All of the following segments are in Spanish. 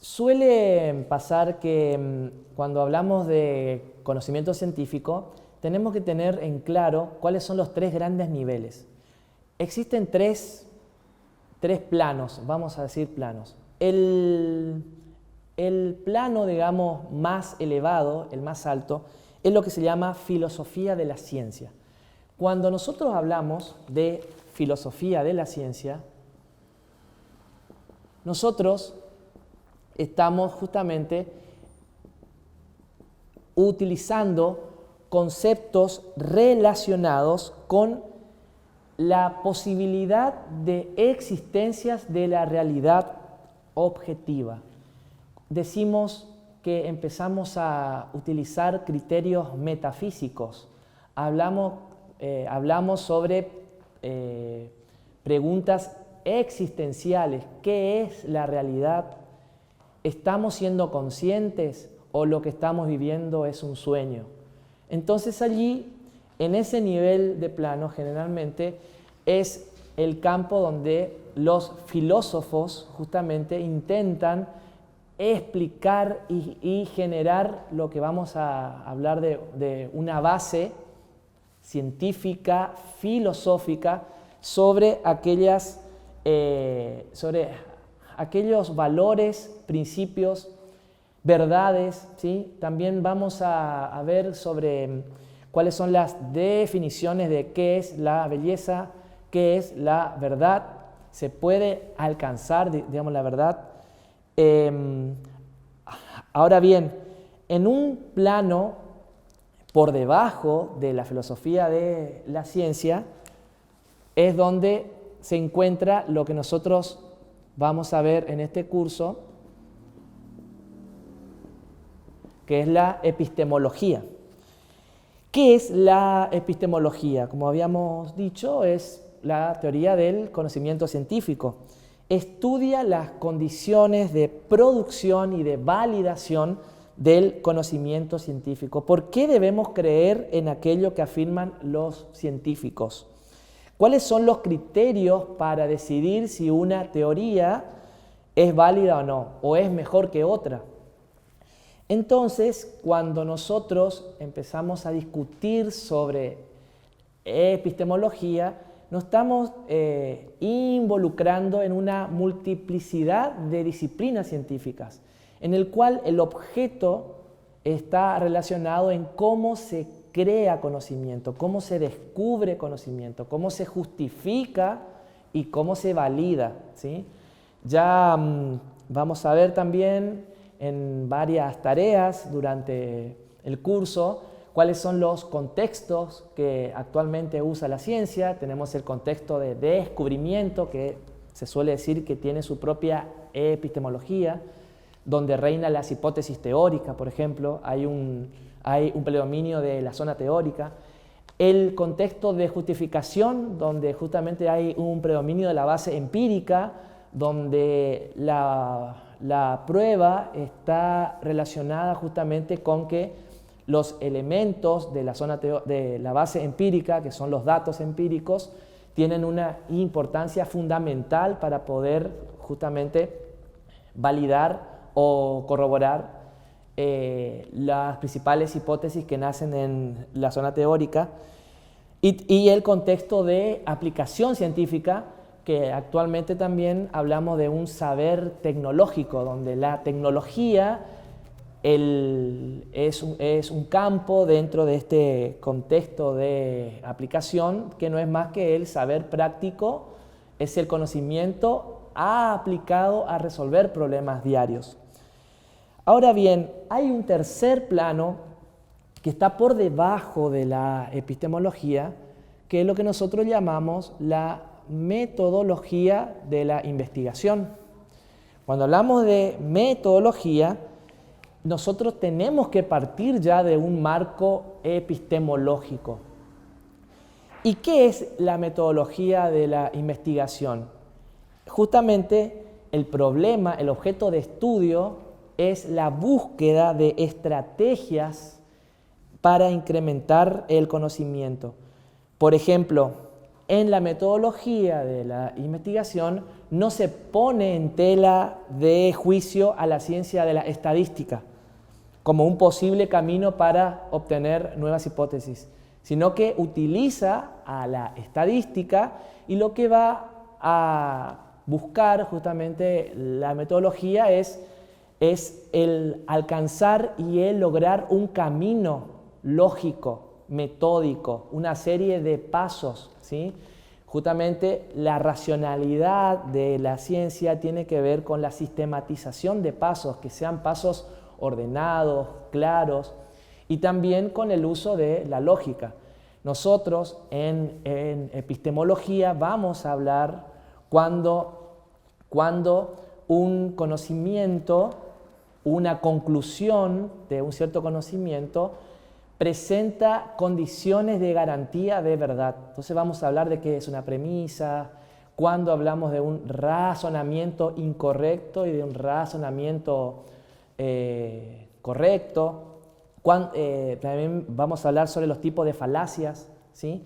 Suele pasar que cuando hablamos de conocimiento científico tenemos que tener en claro cuáles son los tres grandes niveles. Existen tres planos, vamos a decir planos. El plano, digamos, más elevado, el más alto, es lo que se llama filosofía de la ciencia. Cuando nosotros hablamos de filosofía de la ciencia, nosotros estamos justamente utilizando conceptos relacionados con la posibilidad de existencias de la realidad objetiva. Decimos que empezamos a utilizar criterios metafísicos, hablamos sobre preguntas existenciales. ¿Qué es la realidad? ¿Estamos siendo conscientes o lo que estamos viviendo es un sueño? Entonces allí, en ese nivel de plano, generalmente es el campo donde los filósofos justamente intentan explicar y generar lo que vamos a hablar de una base científica, filosófica, sobre aquellos valores, principios, verdades, ¿sí? También vamos a ver sobre cuáles son las definiciones de qué es la belleza, qué es la verdad. Se puede alcanzar, digamos, la verdad. Ahora bien, en un plano por debajo de la filosofía de la ciencia es donde se encuentra lo que nosotros vamos a ver en este curso, que es la epistemología. ¿Qué es la epistemología? Como habíamos dicho, es la teoría del conocimiento científico. Estudia las condiciones de producción y de validación del conocimiento científico. ¿Por qué debemos creer en aquello que afirman los científicos? ¿Cuáles son los criterios para decidir si una teoría es válida o no, o es mejor que otra? Entonces, cuando nosotros empezamos a discutir sobre epistemología, nos estamos involucrando en una multiplicidad de disciplinas científicas, en el cual el objeto está relacionado en cómo se crea conocimiento, cómo se descubre conocimiento, cómo se justifica y cómo se valida, ¿sí? Ya vamos a ver también en varias tareas durante el curso cuáles son los contextos que actualmente usa la ciencia. Tenemos el contexto de descubrimiento, que se suele decir que tiene su propia epistemología, donde reina las hipótesis teóricas, por ejemplo, hay un predominio de la zona teórica. El contexto de justificación, donde justamente hay un predominio de la base empírica, donde la prueba está relacionada justamente con que los elementos de la zona de la base empírica, que son los datos empíricos, tienen una importancia fundamental para poder justamente validar o corroborar las principales hipótesis que nacen en la zona teórica, y el contexto de aplicación científica, que actualmente también hablamos de un saber tecnológico, donde la tecnología es un campo dentro de este contexto de aplicación que no es más que el saber práctico, es el conocimiento aplicado a resolver problemas diarios. Ahora bien, hay un tercer plano que está por debajo de la epistemología, que es lo que nosotros llamamos la metodología de la investigación. Cuando hablamos de metodología, nosotros tenemos que partir ya de un marco epistemológico. ¿Y qué es la metodología de la investigación? Justamente el problema, el objeto de estudio es la búsqueda de estrategias para incrementar el conocimiento. Por ejemplo, en la metodología de la investigación no se pone en tela de juicio a la ciencia de la estadística como un posible camino para obtener nuevas hipótesis, sino que utiliza a la estadística y lo que va a buscar justamente la metodología es el alcanzar y el lograr un camino lógico, metódico, una serie de pasos, ¿sí? Justamente la racionalidad de la ciencia tiene que ver con la sistematización de pasos, que sean pasos ordenados, claros, y también con el uso de la lógica. Nosotros en epistemología vamos a hablar cuando un conocimiento, una conclusión de un cierto conocimiento presenta condiciones de garantía de verdad. Entonces vamos a hablar de qué es una premisa, cuando hablamos de un razonamiento incorrecto y de un razonamiento correcto. También vamos a hablar sobre los tipos de falacias, ¿sí?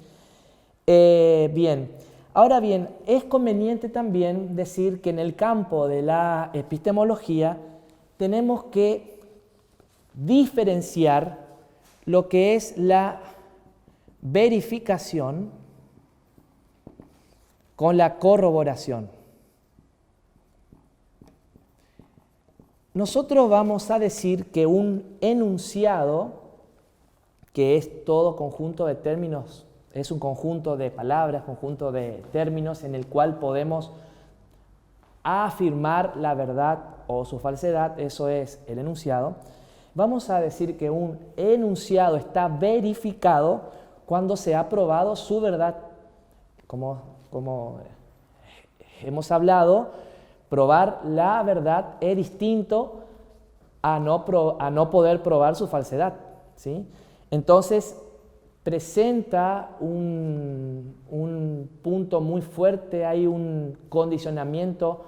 Bien, ahora bien, es conveniente también decir que en el campo de la epistemología tenemos que diferenciar lo que es la verificación con la corroboración. Nosotros vamos a decir que un enunciado, que es todo conjunto de términos, es un conjunto de palabras, conjunto de términos en el cual podemos afirmar la verdad o su falsedad, eso es el enunciado. Vamos a decir que un enunciado está verificado cuando se ha probado su verdad. Como hemos hablado, probar la verdad es distinto a no poder probar su falsedad, ¿sí? Entonces, presenta un punto muy fuerte, hay un condicionamiento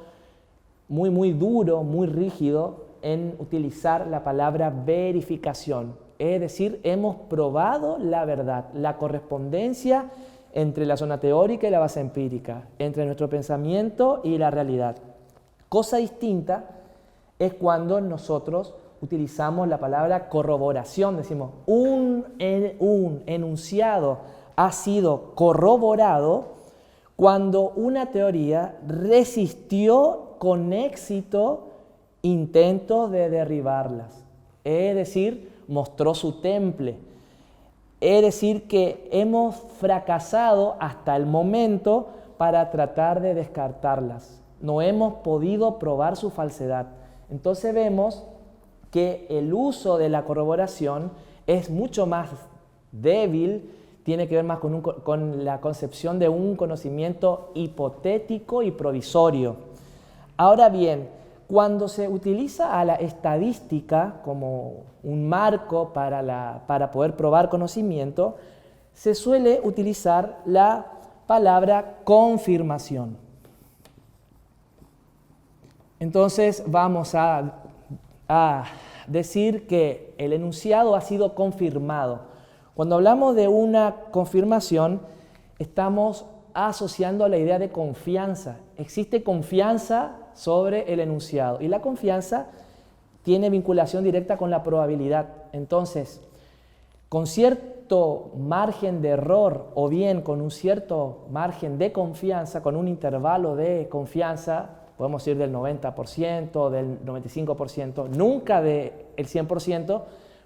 muy duro, muy rígido en utilizar la palabra verificación. Es decir, hemos probado la verdad, la correspondencia entre la zona teórica y la base empírica, entre nuestro pensamiento y la realidad. Cosa distinta es cuando nosotros utilizamos la palabra corroboración, decimos un enunciado ha sido corroborado cuando una teoría resistió con éxito intentos de derribarlas, es decir, mostró su temple, es decir, que hemos fracasado hasta el momento para tratar de descartarlas, no hemos podido probar su falsedad. Entonces vemos que el uso de la corroboración es mucho más débil, tiene que ver más con la concepción de un conocimiento hipotético y provisorio. Ahora bien, cuando se utiliza a la estadística como un marco para poder probar conocimiento, se suele utilizar la palabra confirmación. Entonces vamos a decir que el enunciado ha sido confirmado. Cuando hablamos de una confirmación, estamos asociando a la idea de confianza. Existe confianza sobre el enunciado y la confianza tiene vinculación directa con la probabilidad. Entonces, con cierto margen de error o bien con un cierto margen de confianza, con un intervalo de confianza, podemos ir del 90%, del 95%, nunca del 100%,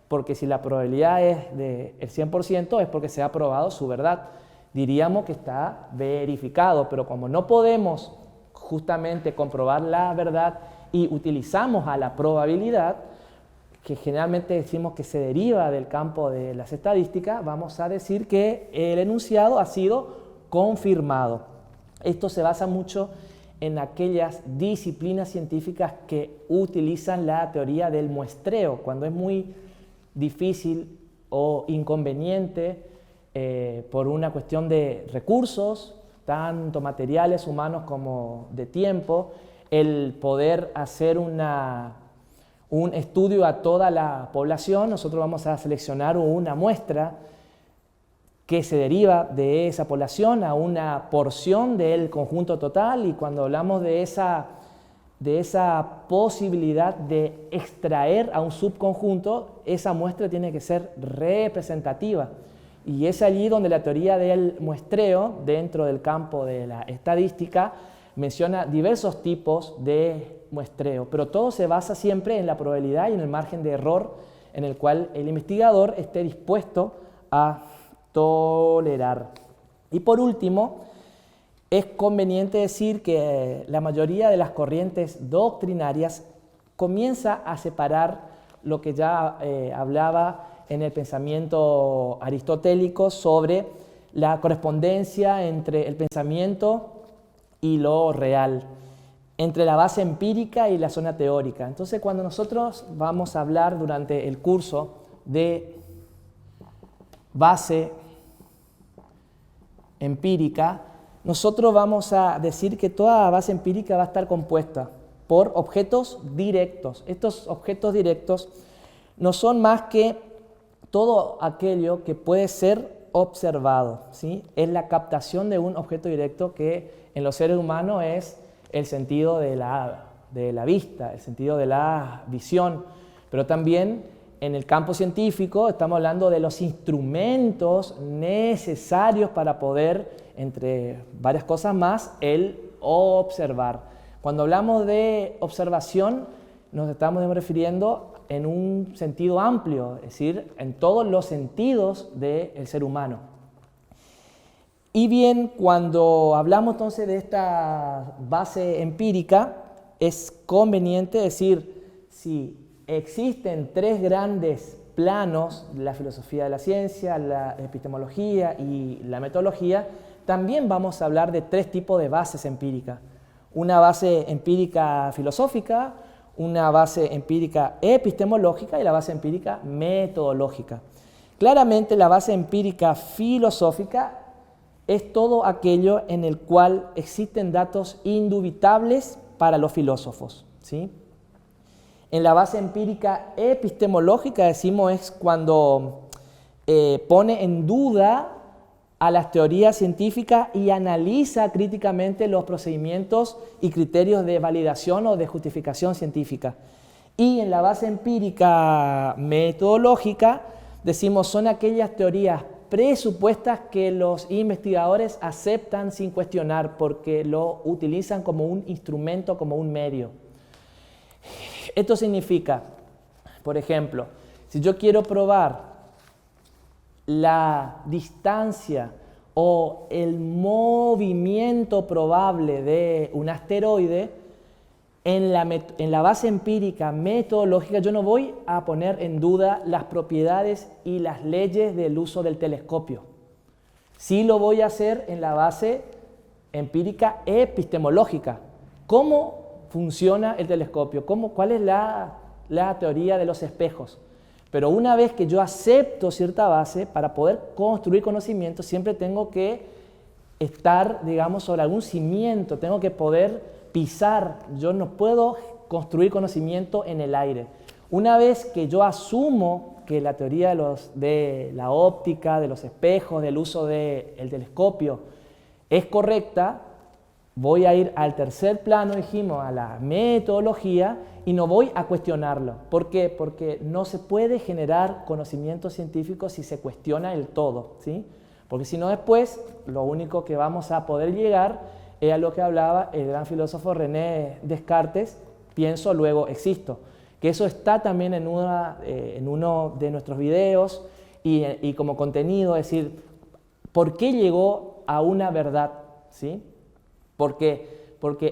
porque si la probabilidad es del 100% es porque se ha probado su verdad. Diríamos que está verificado, pero como no podemos justamente comprobar la verdad y utilizamos a la probabilidad, que generalmente decimos que se deriva del campo de las estadísticas, vamos a decir que el enunciado ha sido confirmado. Esto se basa mucho en aquellas disciplinas científicas que utilizan la teoría del muestreo, cuando es muy difícil o inconveniente por una cuestión de recursos, tanto materiales humanos como de tiempo, el poder hacer un estudio a toda la población. Nosotros vamos a seleccionar una muestra que se deriva de esa población a una porción del conjunto total, y cuando hablamos de esa posibilidad de extraer a un subconjunto, esa muestra tiene que ser representativa. Y es allí donde la teoría del muestreo, dentro del campo de la estadística, menciona diversos tipos de muestreo, pero todo se basa siempre en la probabilidad y en el margen de error en el cual el investigador esté dispuesto a tolerar. Y por último, es conveniente decir que la mayoría de las corrientes doctrinarias comienza a separar lo que ya hablaba en el pensamiento aristotélico sobre la correspondencia entre el pensamiento y lo real, entre la base empírica y la zona teórica. Entonces, cuando nosotros vamos a hablar durante el curso de base empírica, nosotros vamos a decir que toda base empírica va a estar compuesta por objetos directos. Estos objetos directos no son más que todo aquello que puede ser observado, ¿sí? Es la captación de un objeto directo que en los seres humanos es el sentido de la vista, el sentido de la visión, pero también en el campo científico estamos hablando de los instrumentos necesarios para poder, entre varias cosas más, el observar. Cuando hablamos de observación, nos estamos refiriendo en un sentido amplio, es decir, en todos los sentidos del ser humano. Y bien, cuando hablamos entonces de esta base empírica, es conveniente decir si existen tres grandes planos, la filosofía de la ciencia, la epistemología y la metodología, también vamos a hablar de tres tipos de bases empíricas. Una base empírica filosófica, una base empírica epistemológica y la base empírica metodológica. Claramente la base empírica filosófica es todo aquello en el cual existen datos indubitables para los filósofos, ¿sí? En la base empírica epistemológica, decimos, es cuando pone en duda a las teorías científicas y analiza críticamente los procedimientos y criterios de validación o de justificación científica. Y en la base empírica metodológica, decimos, son aquellas teorías presupuestas que los investigadores aceptan sin cuestionar porque lo utilizan como un instrumento, como un medio. Esto significa, por ejemplo, si yo quiero probar la distancia o el movimiento probable de un asteroide, en la base empírica metodológica yo no voy a poner en duda las propiedades y las leyes del uso del telescopio. Sí lo voy a hacer en la base empírica epistemológica. ¿Cómo funciona el telescopio? ¿Cuál es la teoría de los espejos? Pero una vez que yo acepto cierta base, para poder construir conocimiento, siempre tengo que estar, digamos, sobre algún cimiento, tengo que poder pisar. Yo no puedo construir conocimiento en el aire. Una vez que yo asumo que la teoría de la óptica, de los espejos, del uso del telescopio es correcta, voy a ir al tercer plano, dijimos, a la metodología, y no voy a cuestionarlo. ¿Por qué? Porque no se puede generar conocimiento científico si se cuestiona el todo, ¿sí? Porque si no, después lo único que vamos a poder llegar es a lo que hablaba el gran filósofo René Descartes: pienso, luego existo. Que eso está también en uno de nuestros videos y como contenido, es decir, ¿por qué llegó a una verdad? ¿Sí? Porque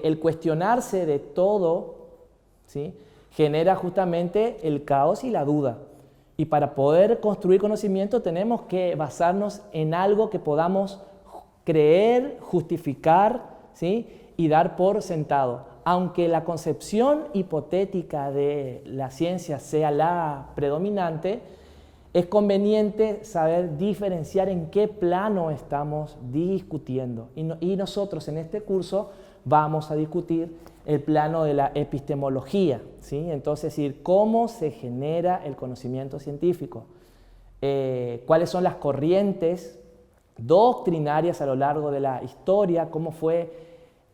el cuestionarse de todo, ¿sí?, genera justamente el caos y la duda. Y para poder construir conocimiento tenemos que basarnos en algo que podamos creer, justificar, ¿sí?, y dar por sentado. Aunque la concepción hipotética de la ciencia sea la predominante, es conveniente saber diferenciar en qué plano estamos discutiendo. Y nosotros en este curso vamos a discutir el plano de la epistemología, ¿sí? Entonces, es decir, cómo se genera el conocimiento científico, cuáles son las corrientes doctrinarias a lo largo de la historia, cómo fue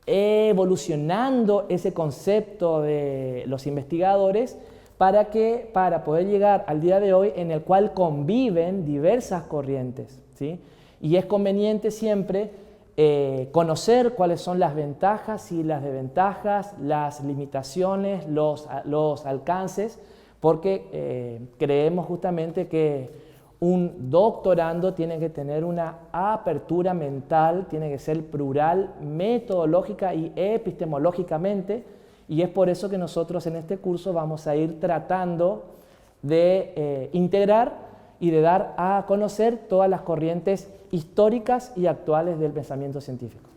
evolucionando ese concepto de los investigadores para poder llegar al día de hoy en el cual conviven diversas corrientes, ¿sí? Y es conveniente siempre conocer cuáles son las ventajas y las desventajas, las limitaciones, los alcances, porque creemos justamente que un doctorando tiene que tener una apertura mental, tiene que ser plural, metodológica y epistemológicamente, y es por eso que nosotros en este curso vamos a ir tratando de integrar y de dar a conocer todas las corrientes históricas y actuales del pensamiento científico.